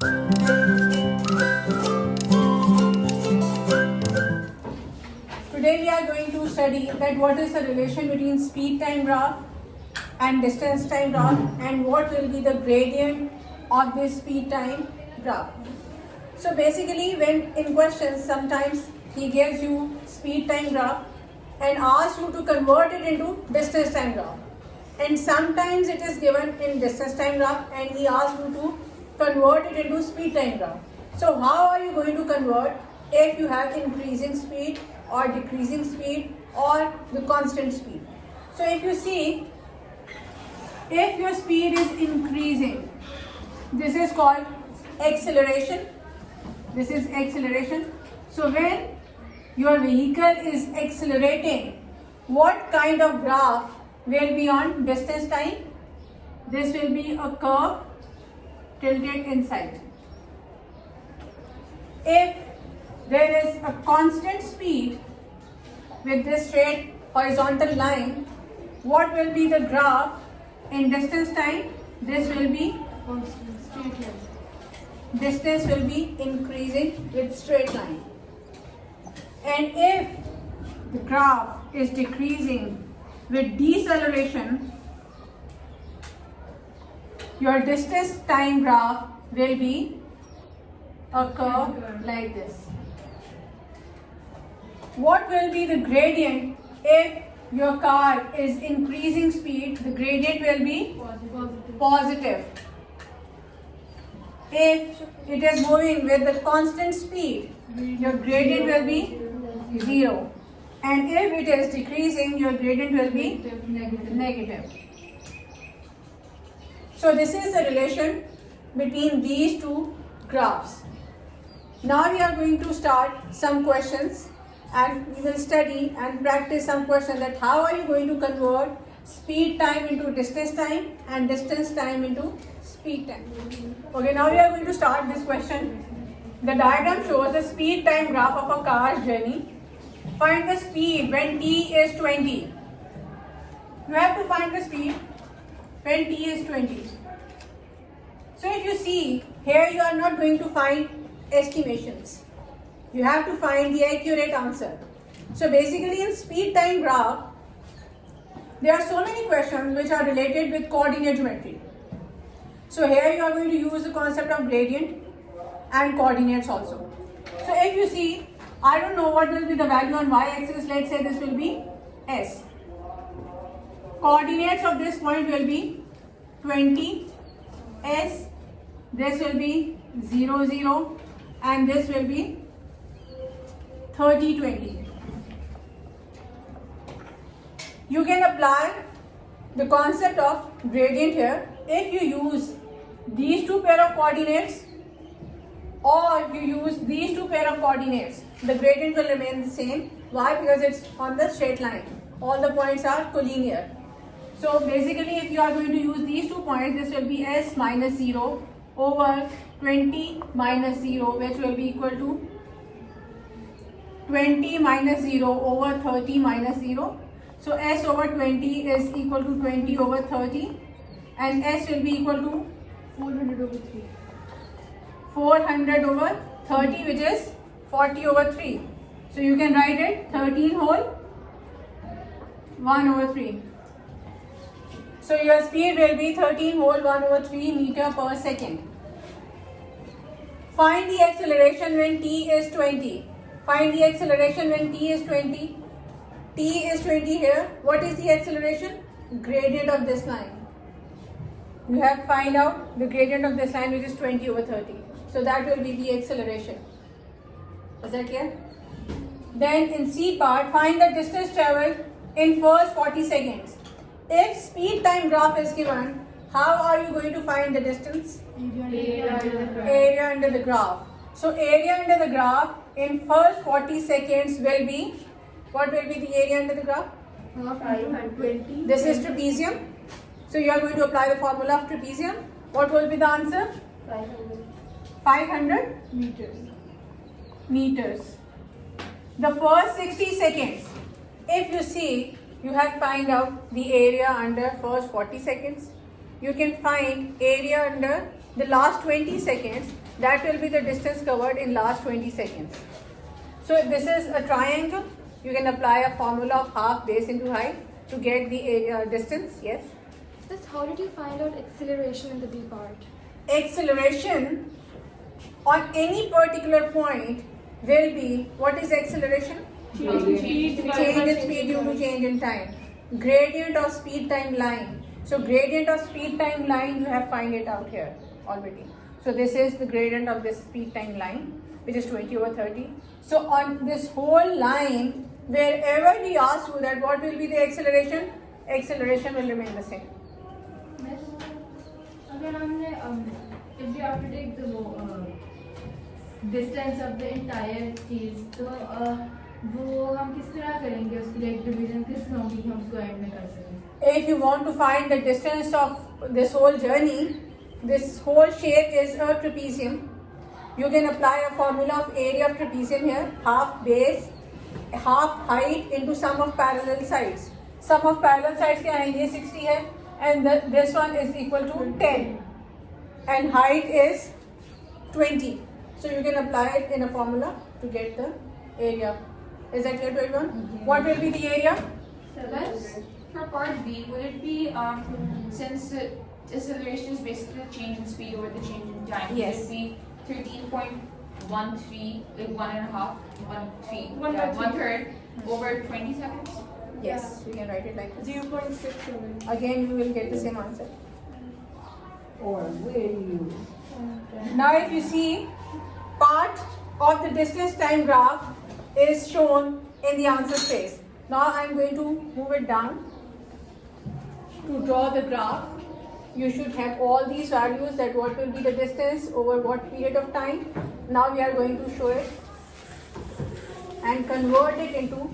Today we are going to study that what is the relation between speed time graph and distance time graph and what will be the gradient of this speed time graph. So basically when in questions sometimes he gives you speed time graph and asks you to convert it into distance time graph, and sometimes it is given in distance time graph and he asks you to convert it into speed time graph. So how are you going to convert if you have increasing speed or decreasing speed or the constant speed? So if you see, if your speed is increasing, this is called acceleration. This is acceleration. So when your vehicle is accelerating, what kind of graph will be on distance time? This will be a curve tilted inside. If there is a constant speed with this straight horizontal line, what will be the graph in distance time? This will be straight line. Distance will be increasing with straight line. And if the graph is decreasing with deceleration, your distance time graph will be a curve like this. What will be the gradient if your car is increasing speed? The gradient will be positive. If it is moving with the constant speed, your gradient will be 0. And if it is decreasing, your gradient will be negative. So this is the relation between these two graphs. Now we are going to start some questions and we will study and practice some questions that how are you going to convert speed time into distance time and distance time into speed time. Okay, now we are going to start this question. The diagram shows the speed time graph of a car's journey. Find the speed when t is 20. You have to find the speed when t is 20. So if you see, here you are not going to find estimations. You have to find the accurate answer. So basically in speed time graph, there are so many questions which are related with coordinate geometry. So here you are going to use the concept of gradient and coordinates also. So if you see, I don't know what will be the value on y-axis, let's say this will be s. Coordinates of this point will be 20, s, this will be 0, 0 and this will be 30, 20. You can apply the concept of gradient here if you use these two pair of coordinates or you use these two pair of coordinates. The gradient will remain the same. Why? Because it's on the straight line. All the points are collinear. So basically if you are going to use these 2 points, this will be s minus 0 over 20 minus 0, which will be equal to 20 minus 0 over 30 minus 0. So s over 20 is equal to 20 over 30 and s will be equal to 400 over 3. 400 over 30, which is 40 over 3. So you can write it 13 whole 1 over 3. So your speed will be 13 whole 1 over 3 meter per second. Find the acceleration when t is 20. Find the acceleration when t is 20. T is 20 here. What is the acceleration? Gradient of this line. You have to find out the gradient of this line, which is 20 over 30. So that will be the acceleration. Is that clear? Then in C part, find the distance traveled in first 40 seconds. If speed time graph is given, how are you going to find the distance? Area under the graph. So area under the graph in first 40 seconds will be, what will be the area under the graph? 520. This is trapezium. So you are going to apply the formula of trapezium. What will be the answer? 500 meters. The first 60 seconds, if you see, you have find out the area under first 40 seconds. You can find area under the last 20 seconds, that will be the distance covered in last 20 seconds. So if this is a triangle, you can apply a formula of half base into height to get the area distance. Yes? Just how did you find out acceleration in the B part? Acceleration on any particular point will be, what is acceleration? Change in speed due to change in time. Gradient of speed time line. So gradient of speed time line, you have find it out here already. So this is the gradient of this speed time line, which is 20/30. So on this whole line, wherever he asks you that what will be the acceleration, acceleration will remain the same. अगर हमने if you have to take the distance of the entire चीज तो वो हम किस तरह करेंगे उसकी like division किस होगी कि हम उसको end में कर सकें? If you want to find the distance of this whole journey, this whole shape is a trapezium. You can apply a formula of area of trapezium here, half base, half height into sum of parallel sides. Sum of parallel sides क्या है? ये 60 है, and this one is equal to 10, and height is 20. So you can apply it in a formula to get the area. Is that clear to everyone? Mm-hmm. What will be the area? For part B, would it be since acceleration is basically the change in speed over the change in time? Yes. Would it be 13.13, like 1.5, 1/3 over 20 seconds? Yes, you can write it like this. 0.67. Again, you will get the same answer. Or will you? Now, if you see, part of the distance time graph is shown in the answer space. Now, I am going to move it down to draw the graph. You should have all these values, that what will be the distance over what period of time. Now, we are going to show it and convert it into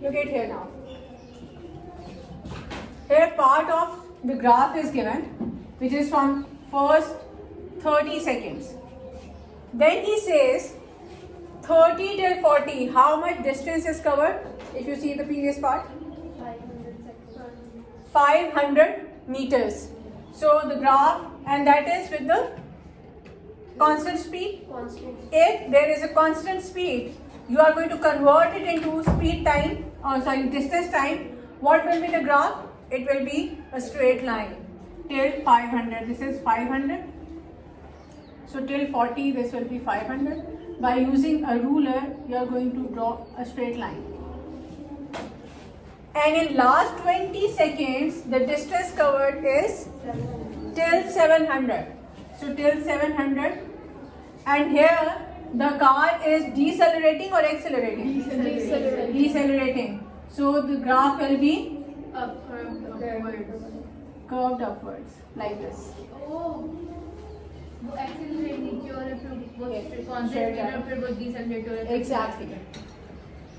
look at here now. Here part of the graph is given, which is from first 30 seconds. Then he says 30 till 40, how much distance is covered? If you see the previous part, 500 meters. So the graph, and that is with the constant speed. If there is a constant speed, you are going to convert it into speed time, distance time. What will be the graph? It will be a straight line till 500. This is 500. So till 40, this will be 500. By using a ruler, you are going to draw a straight line. And in last 20 seconds, the distance covered is till 700. So till 700. And here, the car is decelerating or accelerating? Decelerating. So the graph will be curved upwards like this. Oh, वो accelerate नीचे और फिर वो concentrate और फिर वो decelerate और Exactly.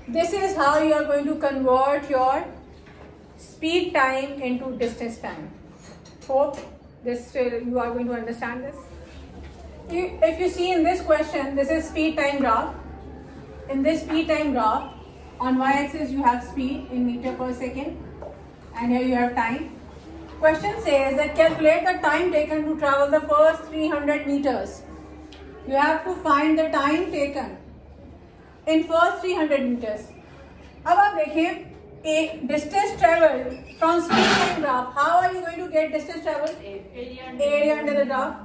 This is how you are going to convert your speed time into distance time. Hope you are going to understand this. If you see in this question, this is speed time graph. In this speed time graph, on y-axis you have speed in meter per second, and here you have time. Question says that calculate the time taken to travel the first 300 meters. You have to find the time taken in first 300 meters. अब आप देखिए एक distance travel from speed time graph. How are you going to get distance travel? Area under the graph.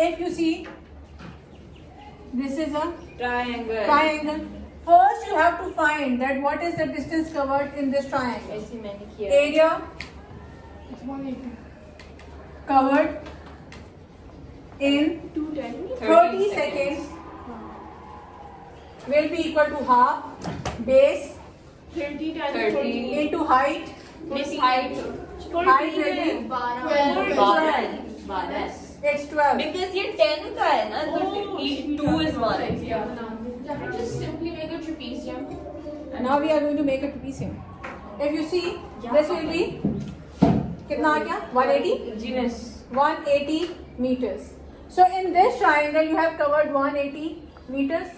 If you see, this is a triangle. First, you have to find that what is the distance covered in this triangle. Area covered in 30 seconds will be equal to half base 30 times 30 into height. Miss height. Height will be 12. it's 12. Because ये 10 का है ना, तो 2 is 1. Just simply make a trapezium. Now we are going to make a trapezium. If you see, this will be कितना आ गया 180 Genus. 180 meters. So in this triangle you have covered 180 meters.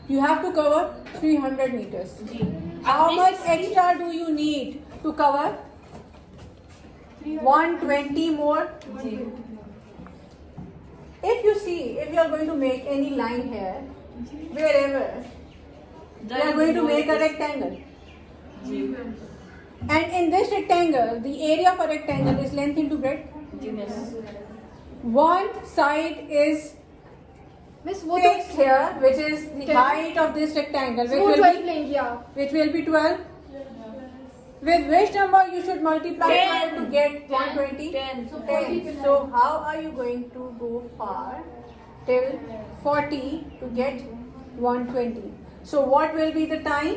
You have to cover 300 meters. How much extra do you need to cover? 120 more. If you see, if you are going to make any line here, wherever, you are going to make a rectangle. And in this rectangle, the area of a rectangle is length into breadth. One side is Miss, वो fixed here, which is the 10. height of this rectangle, वो 12 लेंगे आप. which will be 12. With which number you should multiply 12 to get 120? 10. So 10. So how are you going to go far till 40 to get 120? So what will be the time?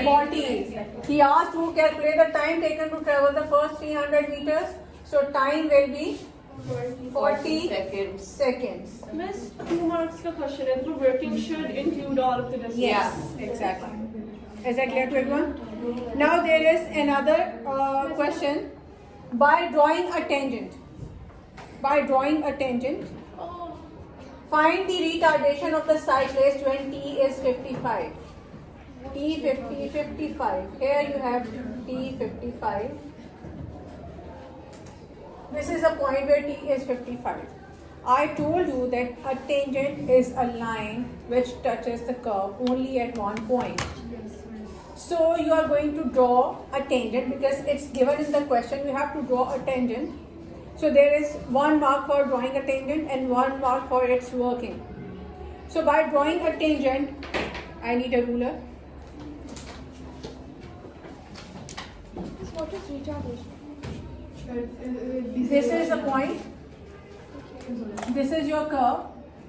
40. He asked to calculate the time taken to travel the first 300 meters. So time will be 40 seconds. Miss, 2 marks का question है. The working should include all of the distance. Yes, exactly. Is that clear to everyone? Now there is another question. By drawing a tangent, find the retardation of the cyclist when t is 55. T 50, 55. Here you have t 55. This is a point where t is 55. I told you that a tangent is a line which touches the curve only at one point. So you are going to draw a tangent because it's given in the question. You have to draw a tangent. So there is 1 mark for drawing a tangent and 1 mark for its working. So by drawing a tangent, I need a ruler. Miss, what is retardation? This is a point. This is your curve.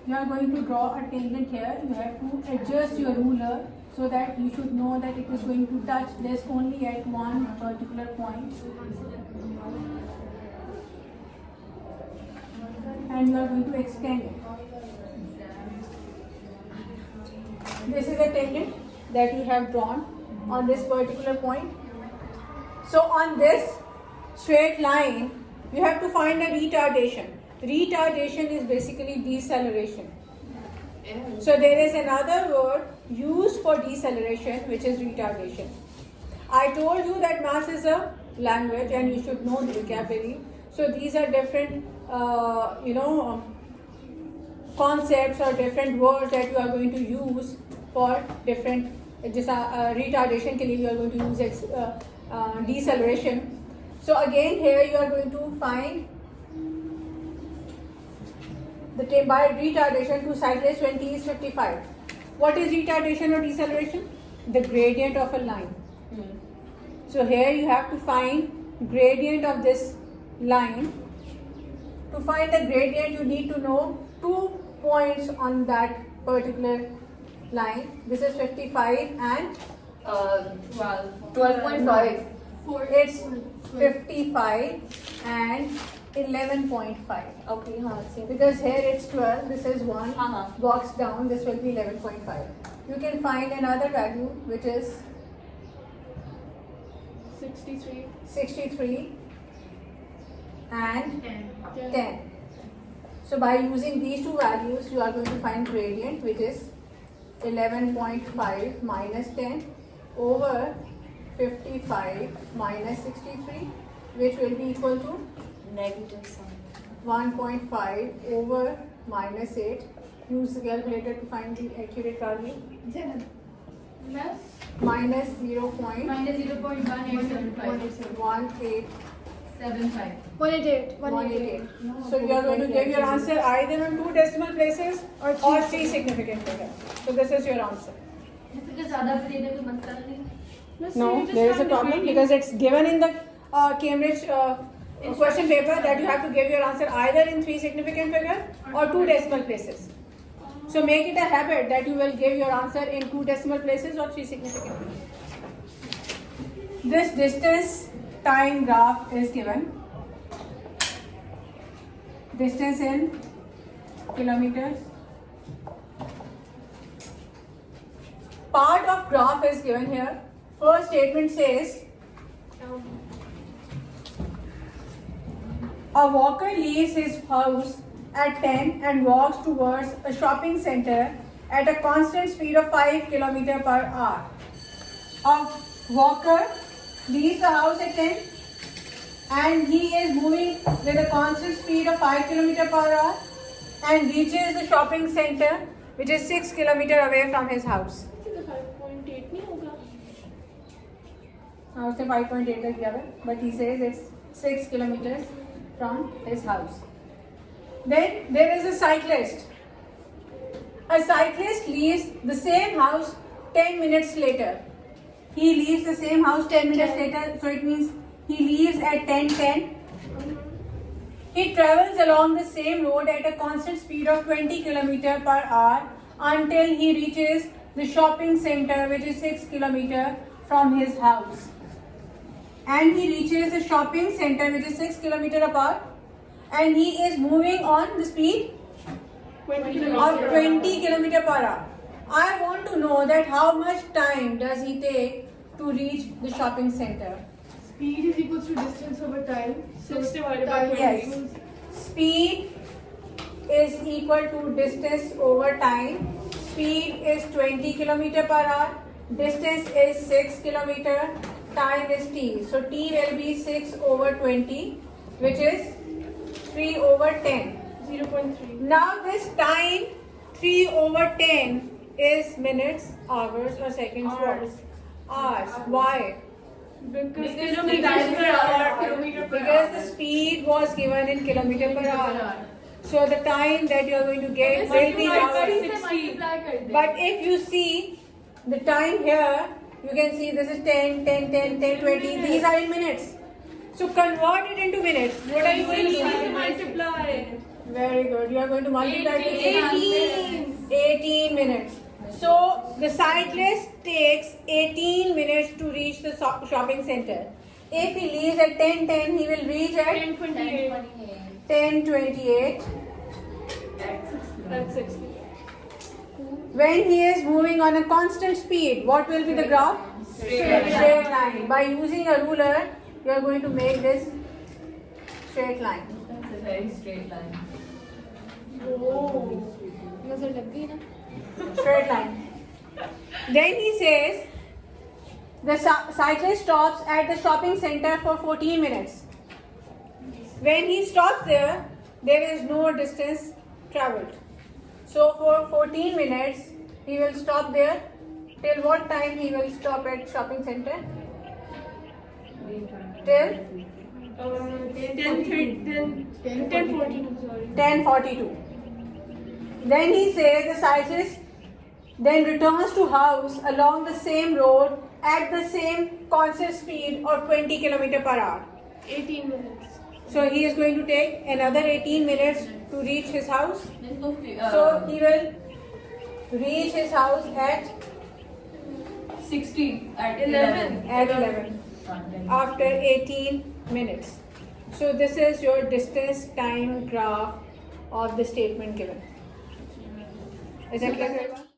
You are going to draw a tangent here. You have to adjust your ruler so that you should know that it is going to touch this only at one particular point. And you are going to extend it. This is a tangent that you have drawn on this particular point. So on this straight line, you have to find a retardation. Retardation is basically deceleration. So there is another word used for deceleration, which is retardation. I told you that maths is a language and you should know the vocabulary. So these are different, concepts or different words that you are going to use for different, retardation के लिए you are going to use deceleration. So again here you are going to find the time by retardation to cyclist when t is 55. What is retardation or deceleration? The gradient of a line. So here you have to find gradient of this line. To find the gradient you need to know 2 points on that particular line. This is 55 and 12.5. It's 55 and 11.5. Okay, हाँ, same. Because here it's 12, this is 1, box down, this will be 11.5. You can find another value which is 63 and 10. So by using these two values, you are going to find gradient, which is 11.5 minus 10 over 55 minus 63, which will be equal to Negative sign. 1.5 over minus 8. Use the calculator to find the accurate value. Minus 0.1875. Minus 0.1875. 188. So you are going to give your answer either on 2 decimal places or 3 significant figures. So this is your answer. No, there is a problem because it's given in the Cambridge question paper that you have to give your answer either in 3 significant figures or 2 decimal places. So make it a habit that you will give your answer in 2 decimal places or 3 significant figures. This distance time graph is given. Distance in kilometers. Part of graph is given here. First statement says A walker leaves his house at 10 and walks towards a shopping center at a constant speed of 5 km per hour. A walker leaves the house at 10 and he is moving with a constant speed of 5 km per hour and reaches the shopping center which is 6 km away from his house. 5.8 नहीं होगा. हाँ उसने 5.8 तक दिया है, but he says it's 6 kilometers from his house. Then there is a cyclist. A cyclist leaves the same house 10 minutes later. He leaves the same house 10 minutes later, so it means he leaves at 10:10. He travels along the same road at a constant speed of 20 km per hour until he reaches the shopping center which is 6 km from his house. And he reaches the shopping center which is 6 km apart and he is moving on the speed 20 of 20 km per hour. I want to know that how much time does he take to reach the shopping center? Speed is equal to distance over time. 6 divided by 20. Yes. Speed is equal to distance over time. Speed is 20 km per hour. Distance is 6 km. Time is t. So t will be 6 over 20, which is 3 over 10. 0.3. Now this time 3 over 10 is minutes, hours or seconds. Hours. Hours. Why? Because Because kilometers per hour. Because the speed was given in kilometer per hour. So the time that you are going to get will be hours. But if you see the time here, you can see this is 10, 10, 10, 10, 20. These are in minutes. So convert it into minutes. What are you going to do? Multiply. Very good. You are going to multiply to 18 minutes. So the cyclist takes 18 minutes to reach the shopping center. If he leaves at 10:10, he will reach at 10.28. 10:28. That's 60. When he is moving on a constant speed, what will be the graph? Straight line. By using a ruler, you are going to make this straight line. That's a very straight line. Oh. नजर लग गई ना. Straight line. Then he says the cyclist stops at the shopping center for 14 minutes. When he stops there, there is no distance traveled. So for 14 minutes, he will stop there. Till what time he will stop at shopping center? Till 10:42. Sorry. 10:42. Then he says the cyclist then returns to house along the same road at the same constant speed of 20 km per hour. 18 minutes. So he is going to take another 18 minutes to reach his house. So he will reach his house at 60 at 11. at 11 after 18 minutes. So this is your distance time graph of the statement given. Is that clear, everyone?